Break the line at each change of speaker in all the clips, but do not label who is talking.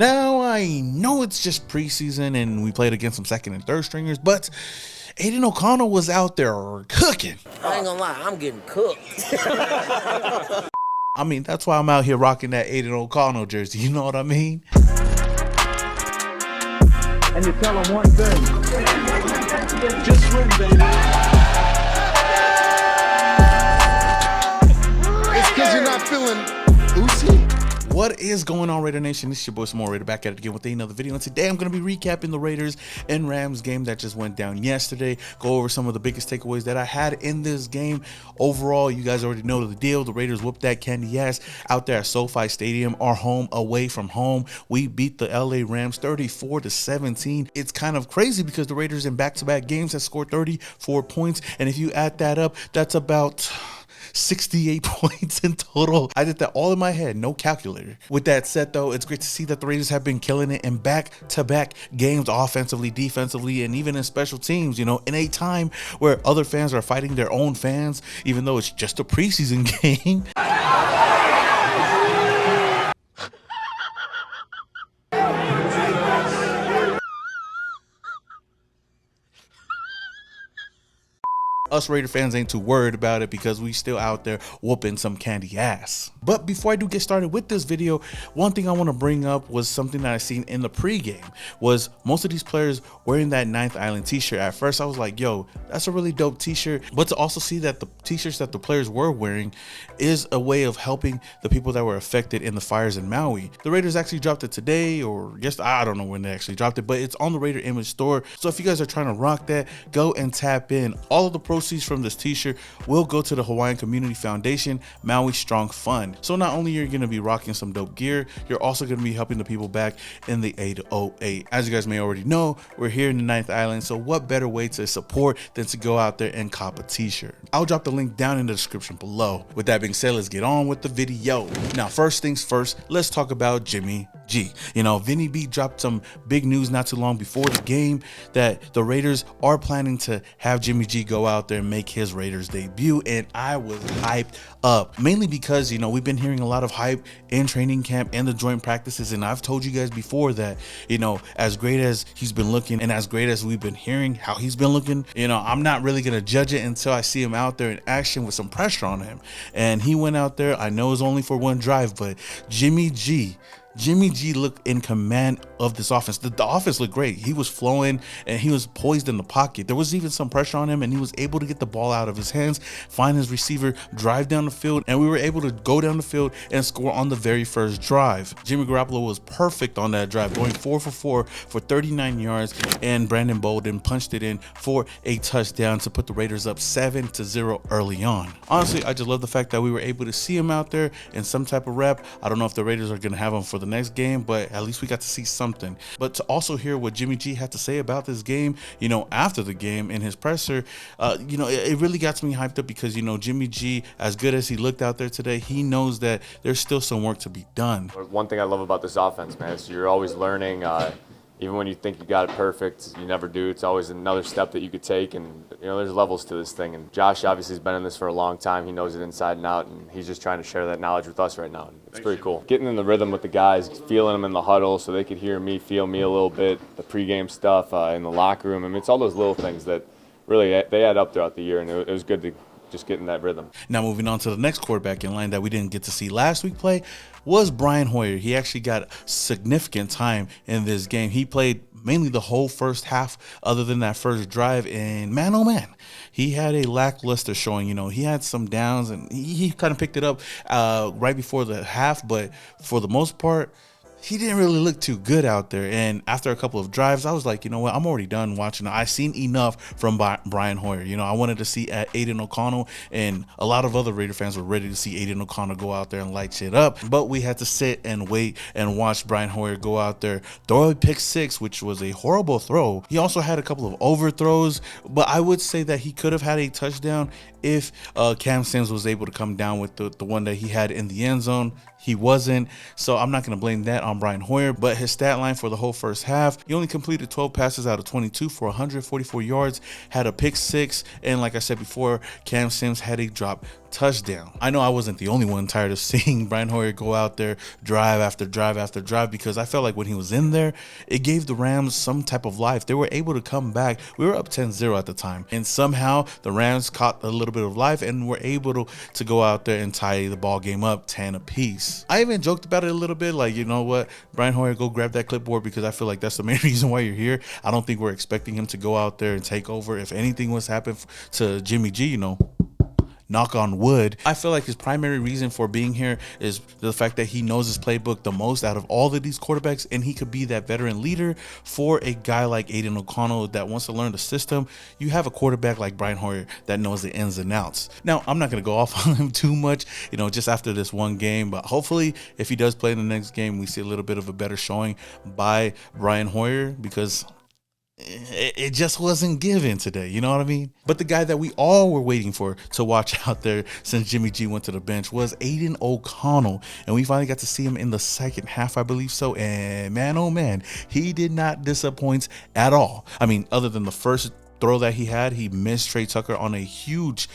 Now, I know it's just preseason and we played against some second and third stringers, but Aidan O'Connell was out there cooking.
I ain't gonna lie, I'm getting cooked.
I mean, that's why I'm out here rocking that Aidan O'Connell jersey, you know what I mean?
And you tell them one thing. Just win, baby. It's because you're not feeling Uzi.
What is going on, Raider Nation? This is your boy Small Raider back at it again with another video, and today I'm going to be recapping the Raiders and Rams game that just went down yesterday. Go over some of the biggest takeaways that I had in this game. Overall, you guys already know the deal. The Raiders whooped that candy ass out there at SoFi Stadium, our home away from home. We beat the LA Rams 34-17. It's kind of crazy because the Raiders in back-to-back games have scored 34 points, and if you add that up, that's about 68 points in total. I did that all in my head, no calculator. With that said though, it's great to see that the Raiders have been killing it in back-to-back games, offensively, defensively, and even in special teams, you know, in a time where other fans are fighting their own fans, even though it's just a preseason game. Us Raider fans ain't too worried about it because we still out there whooping some candy ass. But before I do get started with this video, one thing I want to bring up was something that I seen in the pregame was most of these players wearing that 9th Island t-shirt. At first I was like, yo, that's a really dope t-shirt. But to also see that the t-shirts that the players were wearing is a way of helping the people that were affected in the fires in Maui. The Raiders actually dropped it today, or yes, I don't know when they actually dropped it, but it's on the Raider image store. So if you guys are trying to rock that, go and tap in. All of the proceeds from this t-shirt will go to the Hawaiian Community Foundation, Maui Strong Fund. So not only are you going to be rocking some dope gear, you're also going to be helping the people back in the 808. As you guys may already know, we're here in the 9th Island, so what better way to support than to go out there and cop a t-shirt. I'll drop the link down in the description below. With that being said, let's get on with the video. Now, first things first, let's talk about Jimmy G. You know, Vinny B dropped some big news not too long before the game that the Raiders are planning to have Jimmy G go out there and make his Raiders debut, and I was hyped up, mainly because, you know, we've been hearing a lot of hype in training camp and the joint practices, and I've told you guys before that, you know, as great as he's been looking and as great as we've been hearing how he's been looking, you know, I'm not really gonna judge it until I see him out there in action with some pressure on him. And he went out there, I know it was only for one drive, but Jimmy G looked in command of this offense. The offense looked great. He was flowing and he was poised in the pocket. There was even some pressure on him and he was able to get the ball out of his hands, find his receiver, drive down the field, and we were able to go down the field and score on the very first drive. Jimmy Garoppolo was perfect on that drive, going 4 for 4 for 39 yards, and Brandon Bolden punched it in for a touchdown to put the Raiders up 7-0 early on. Honestly, I just love the fact that we were able to see him out there in some type of rep. I don't know if the Raiders are going to have him for the next game, but at least we got to see something. But to also hear what Jimmy G had to say about this game, you know, after the game in his presser, you know, it really got me hyped up because, you know, Jimmy G, as good as he looked out there today, he knows that there's still some work to be done.
One thing I love about this offense, man, is you're always learning. Even when you think you got it perfect, you never do. It's always another step that you could take, and you know there's levels to this thing. And Josh obviously has been in this for a long time. He knows it inside and out, and he's just trying to share that knowledge with us right now. And it's pretty cool. Getting in the rhythm with the guys, feeling them in the huddle so they could hear me, feel me a little bit, the pregame stuff in the locker room. I mean, it's all those little things that really they add up throughout the year, and it was good to just get in that rhythm.
Now moving on to the next quarterback in line that we didn't get to see last week play was Brian Hoyer. He actually got significant time in this game. He played mainly the whole first half other than that first drive, and man, oh man, he had a lackluster showing. You know, he had some downs and he kind of picked it up right before the half, but for the most part, he didn't really look too good out there. And after a couple of drives, I was like, you know what, I'm already done watching. I've seen enough from Brian Hoyer. You know, I wanted to see Aidan O'Connell, and a lot of other Raider fans were ready to see Aidan O'Connell go out there and light shit up. But we had to sit and wait and watch Brian Hoyer go out there, throw a pick 6, which was a horrible throw. He also had a couple of overthrows, but I would say that he could have had a touchdown if Cam Sims was able to come down with the one that he had in the end zone. he wasn't. So I'm not going to blame that on Brian Hoyer, but his stat line for the whole first half, he only completed 12 passes out of 22 for 144 yards, had a pick 6, and like I said before, Cam Sims had a drop touchdown. I know I wasn't the only one tired of seeing Brian Hoyer go out there drive after drive after drive, because I felt like when he was in there, it gave the Rams some type of life. They were able to come back. We were up 10-0 at the time, and somehow the Rams caught a little bit of life and were able to go out there and tie the ball game up 10 apiece. I even joked about it a little bit, like, you know what, Brian Hoyer, go grab that clipboard, because I feel like that's the main reason why you're here. I don't think we're expecting him to go out there and take over. If anything was happening to Jimmy G, you know, knock on wood, I feel like his primary reason for being here is the fact that he knows his playbook the most out of all of these quarterbacks, and he could be that veteran leader for a guy like Aidan O'Connell that wants to learn the system. You have a quarterback like Brian Hoyer that knows the ins and outs. Now, I'm not going to go off on him too much, you know, just after this one game, but hopefully if he does play in the next game, we see a little bit of a better showing by Brian Hoyer, because it just wasn't given today, you know what I mean? But the guy that we all were waiting for to watch out there since Jimmy G went to the bench was Aidan O'Connell, and we finally got to see him in the second half, I believe so, and man, oh man, he did not disappoint at all. I mean, other than the first throw that he missed Trey Tucker on a huge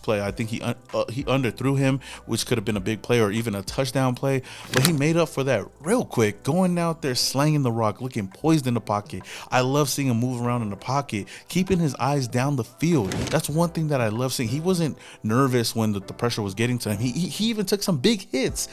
play. I think he underthrew him, which could have been a big play or even a touchdown play, but he made up for that real quick, going out there slanging the rock, looking poised in the pocket. I love seeing him move around in the pocket, keeping his eyes down the field. That's one thing that I love seeing. He wasn't nervous when the pressure was getting to him. He even took some big hits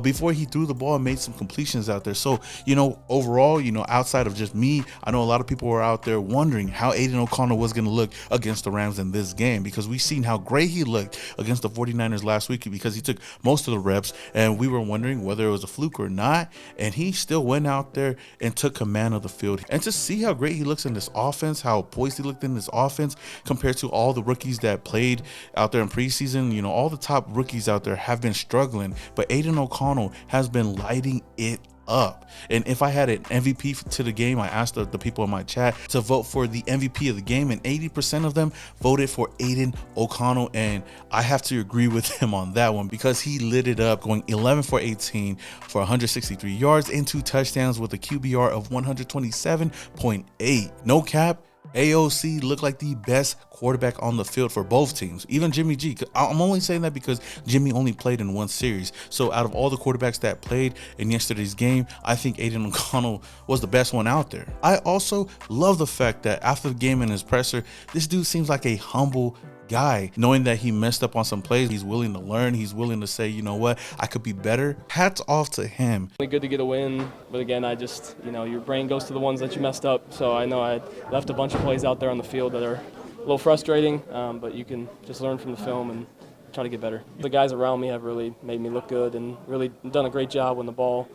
before he threw the ball and made some completions out there. So, you know, overall, you know, outside of just me, I know a lot of people were out there wondering how Aidan O'Connell was going to look against the Rams in this game, because we've seen how great he looked against the 49ers last week, because he took most of the reps, and we were wondering whether it was a fluke or not, and he still went out there and took command of the field. And to see how great he looks in this offense, how poised he looked in this offense compared to all the rookies that played out there in preseason, you know, all the top rookies out there have been struggling, but Aidan O'Connell has been lighting it up. And if I had an MVP to the game, I asked the people in my chat to vote for the MVP of the game, and 80% of them voted for Aidan O'Connell, and I have to agree with him on that one, because he lit it up, going 11 for 18 for 163 yards and 2 touchdowns with a QBR of 127.8. No cap, AOC looked like the best quarterback on the field for both teams, even Jimmy G. I'm only saying that because Jimmy only played in one series. So out of all the quarterbacks that played in yesterday's game, I think Aidan O'Connell was the best one out there. I also love the fact that after the game in his presser, this dude seems like a humble guy, knowing that he messed up on some plays. He's willing to learn. He's willing to say, you know what, I could be better. Hats off to him.
Good to get a win, but again, I just, you know, your brain goes to the ones that you messed up. So I know I left a bunch of plays out there on the field that are a little frustrating, but you can just learn from the film and try to get better. The guys around me have really made me look good and really done a great job when the ball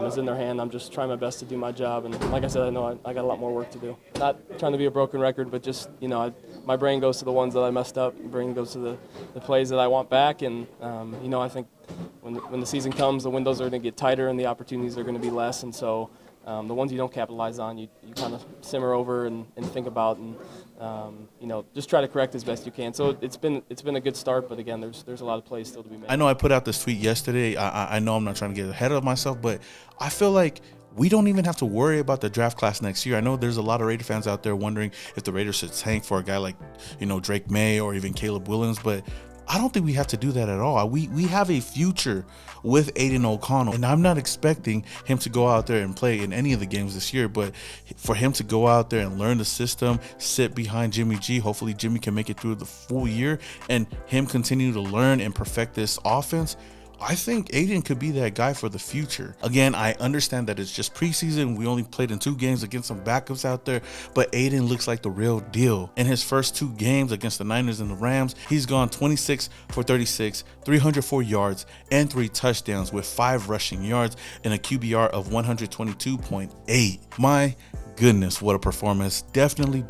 is in their hand. I'm just trying my best to do my job, and like I said, I know I got a lot more work to do. Not trying to be a broken record, but just, you know, my brain goes to the ones that I messed up. My brain goes to the plays that I want back, and you know, I think when the season comes, the windows are going to get tighter and the opportunities are going to be less, and so the ones you don't capitalize on, you kind of simmer over and think about, and you know, just try to correct as best you can. So it's been a good start, but again, there's a lot of plays still to be made.
I know I put out this tweet yesterday. I know I'm not trying to get ahead of myself, but I feel like we don't even have to worry about the draft class next year. I know there's a lot of Raider fans out there wondering if the Raiders should tank for a guy like, you know, Drake May or even Caleb Williams, but I don't think we have to do that at all. We have a future with Aidan O'Connell, and I'm not expecting him to go out there and play in any of the games this year, but for him to go out there and learn the system, sit behind Jimmy G, hopefully Jimmy can make it through the full year, and him continue to learn and perfect this offense, I think Aidan could be that guy for the future. Again, I understand that it's just preseason. We only played in 2 games against some backups out there, but Aidan looks like the real deal. In his first 2 games against the Niners and the Rams, he's gone 26 for 36, 304 yards, and 3 touchdowns with 5 rushing yards and a QBR of 122.8. My goodness, what a performance. Definitely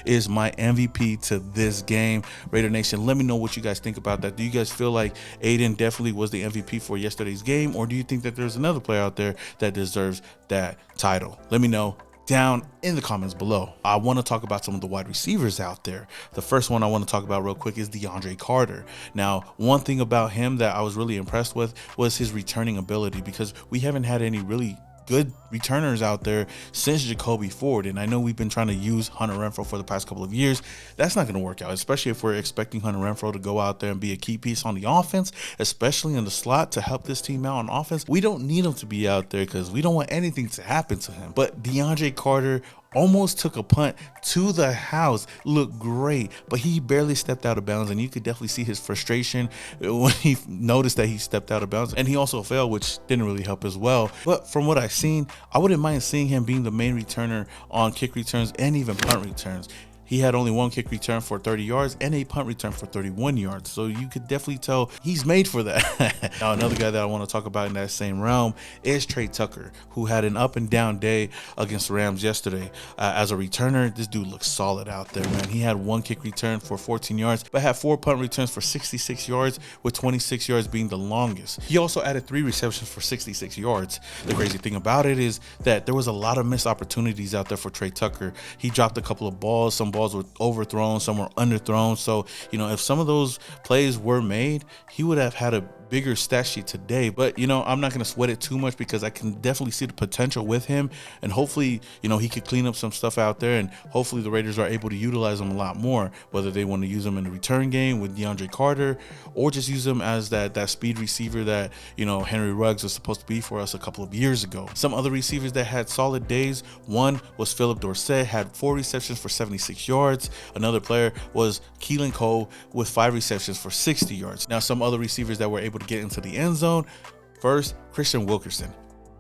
is my MVP to this game. Raider Nation, let me know what you guys think about that. Do you guys feel like Aidan definitely was the MVP for yesterday's game, or do you think that there's another player out there that deserves that title? Let me know down in the comments below. I want to talk about some of the wide receivers out there. The first one I want to talk about real quick is DeAndre Carter. Now, one thing about him that I was really impressed with was his returning ability, because we haven't had any really good returners out there since Jacoby Ford, and I know we've been trying to use Hunter Renfrow for the past couple of years. That's not going to work out, especially if we're expecting Hunter Renfrow to go out there and be a key piece on the offense, especially in the slot to help this team out on offense. We don't need him to be out there because we don't want anything to happen to him. But DeAndre Carter almost took a punt to the house, looked great, but he barely stepped out of bounds, and you could definitely see his frustration when he noticed that he stepped out of bounds, and he also fell, which didn't really help as well. But from what I've seen, I wouldn't mind seeing him being the main returner on kick returns and even punt returns. He had only one kick return for 30 yards and a punt return for 31 yards. So you could definitely tell he's made for that. Now, another guy that I want to talk about in that same realm is Trey Tucker, who had an up and down day against the Rams yesterday. As a returner, this dude looks solid out there, man. He had one kick return for 14 yards, but had 4 punt returns for 66 yards, with 26 yards being the longest. He also added 3 receptions for 66 yards. The crazy thing about it is that there was a lot of missed opportunities out there for Trey Tucker. He dropped a couple of balls. Some balls were overthrown, some were underthrown. So, if some of those plays were made, he would have had a bigger stat sheet today. But I'm not going to sweat it too much, because I can definitely see the potential with him, and hopefully he could clean up some stuff out there, and hopefully the Raiders are able to utilize him a lot more, whether they want to use him in the return game with DeAndre Carter, or just use him as that speed receiver that Henry Ruggs was supposed to be for us a couple of years ago. Some other receivers that had solid days, one was Philip Dorsett, had 4 receptions for 76 yards. Another player was Keelan Cole with 5 receptions for 60 yards. Now, some other receivers that were able to get into the end zone. First, Christian Wilkerson.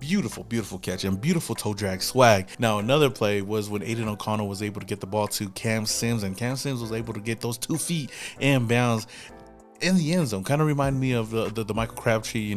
Beautiful catch and beautiful toe drag swag. Now, another play was when Aidan O'Connell was able to get the ball to Cam Sims, and Cam Sims was able to get those 2 feet in bounds in the end zone. Kind of reminded me of the Michael Crabtree,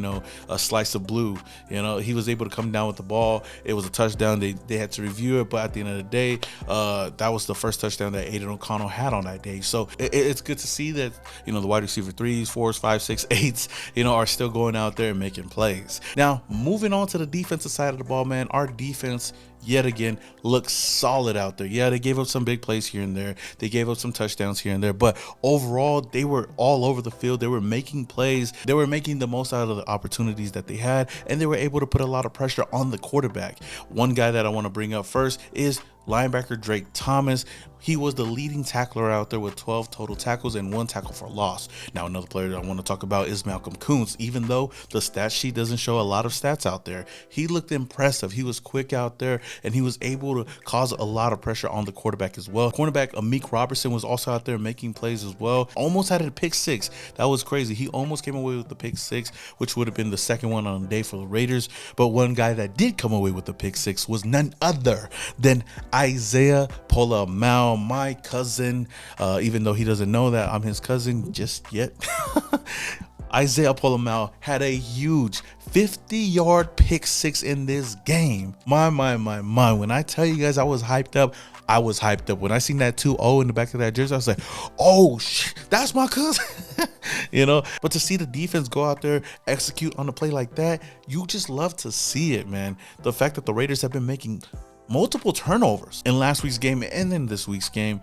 a slice of blue. He was able to come down with the ball. It was a touchdown. They had to review it, but at the end of the day, that was the first touchdown that Aidan O'Connell had on that day. So it's good to see that the wide receiver 3s, 4s, 5s, 6s, 8s, are still going out there and making plays. Now, moving on to the defensive side of the ball, man, our defense yet again looks solid out there. Yeah, they gave up some big plays here and there. They gave up some touchdowns here and there, but overall, they were all over the field. They were making plays. They were making the most out of the opportunities that they had, and they were able to put a lot of pressure on the quarterback. One guy that I want to bring up first is linebacker Drake Thomas. He was the leading tackler out there with 12 total tackles and 1 tackle for loss. Now, another player that I want to talk about is Malcolm Koonce. Even though the stat sheet doesn't show a lot of stats out there, he looked impressive. He was quick out there, and he was able to cause a lot of pressure on the quarterback as well. Cornerback Amik Robertson was also out there making plays as well. Almost had a pick 6. That was crazy. He almost came away with the pick 6, which would have been the second one on the day for the Raiders. But one guy that did come away with the pick 6 was none other than Isaiah Pola-Mao, my cousin, even though he doesn't know that I'm his cousin just yet. Isaiah Pola-Mao had a huge 50-yard pick 6 in this game. My. When I tell you guys I was hyped up, I was hyped up. When I seen that 2-0 in the back of that jersey, I was like, oh, that's my cousin. But to see the defense go out there, execute on a play like that, you just love to see it, man. The fact that the Raiders have been making multiple turnovers in last week's game and in this week's game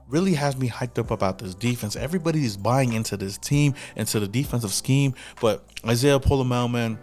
really has me hyped up about this defense. Everybody is buying into this team, into the defensive scheme. But Isaiah Pola-Mao, man,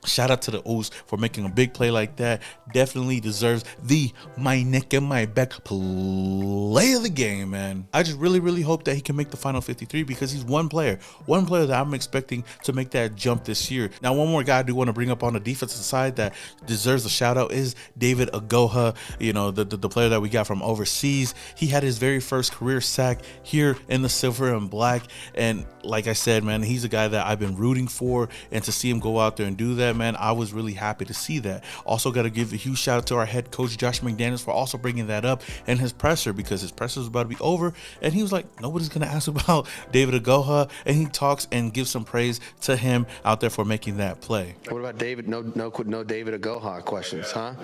shout out to the Oos for making a big play like that. Definitely deserves the my neck and my back play of the game, man. I just really hope that he can make the final 53, because he's one player that I'm expecting to make that jump this year. Now, one more guy I do want to bring up on the defensive side that deserves a shout out is David Agoha, the player that we got from overseas. He had his very first career sack here in the silver and black, and like I said, man, he's a guy that I've been rooting for, and to see him go out there and do that, man, I was really happy to see that. Also got to give a huge shout out to our head coach Josh McDaniels for also bringing that up in his presser, because his presser was about to be over, and he was like, nobody's gonna ask about David Agoha, and he talks and gives some praise to him out there for making that play.
What about David? No David Agoha questions, huh?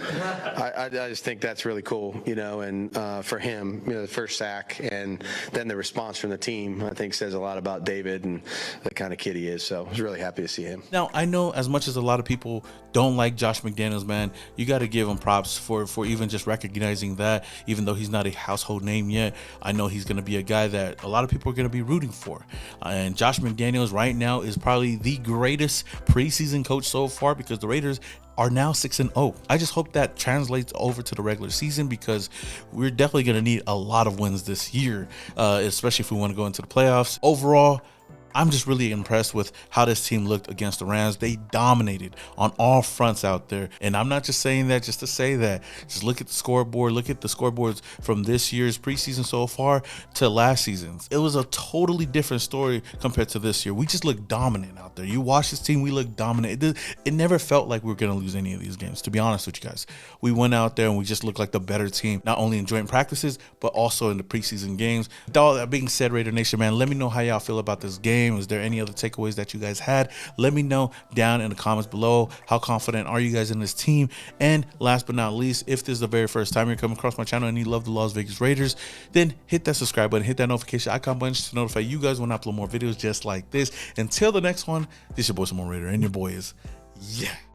I just think that's really cool, and for him, the first sack and then the response from the team, I think says a lot about David and the kind of kid he is. So I was really happy to see him.
Now, I know as much as a lot lot of people don't like Josh McDaniels, man. You got to give him props for even just recognizing that, even though he's not a household name yet. I know he's going to be a guy that a lot of people are going to be rooting for. And Josh McDaniels right now is probably the greatest preseason coach so far, because the Raiders are now 6-0. I just hope that translates over to the regular season, because we're definitely going to need a lot of wins this year, especially if we want to go into the playoffs. Overall, I'm just really impressed with how this team looked against the Rams. They dominated on all fronts out there. And I'm not just saying that just to say that. Just look at the scoreboard. Look at the scoreboards from this year's preseason so far to last season's. It was a totally different story compared to this year. We just looked dominant out there. You watch this team, we looked dominant. It never felt like we were going to lose any of these games, to be honest with you guys. We went out there and we just looked like the better team, not only in joint practices, but also in the preseason games. With all that being said, Raider Nation, man, let me know how y'all feel about this game. Is there any other takeaways that you guys had? Let me know down in the comments below. How confident are you guys in this team? And last but not least, if this is the very first time you're coming across my channel and you love the Las Vegas Raiders, then hit that subscribe button, hit that notification icon button to notify you guys when I upload more videos just like this. Until the next one, this is your boy Simone Raider, and your boy is, yeah.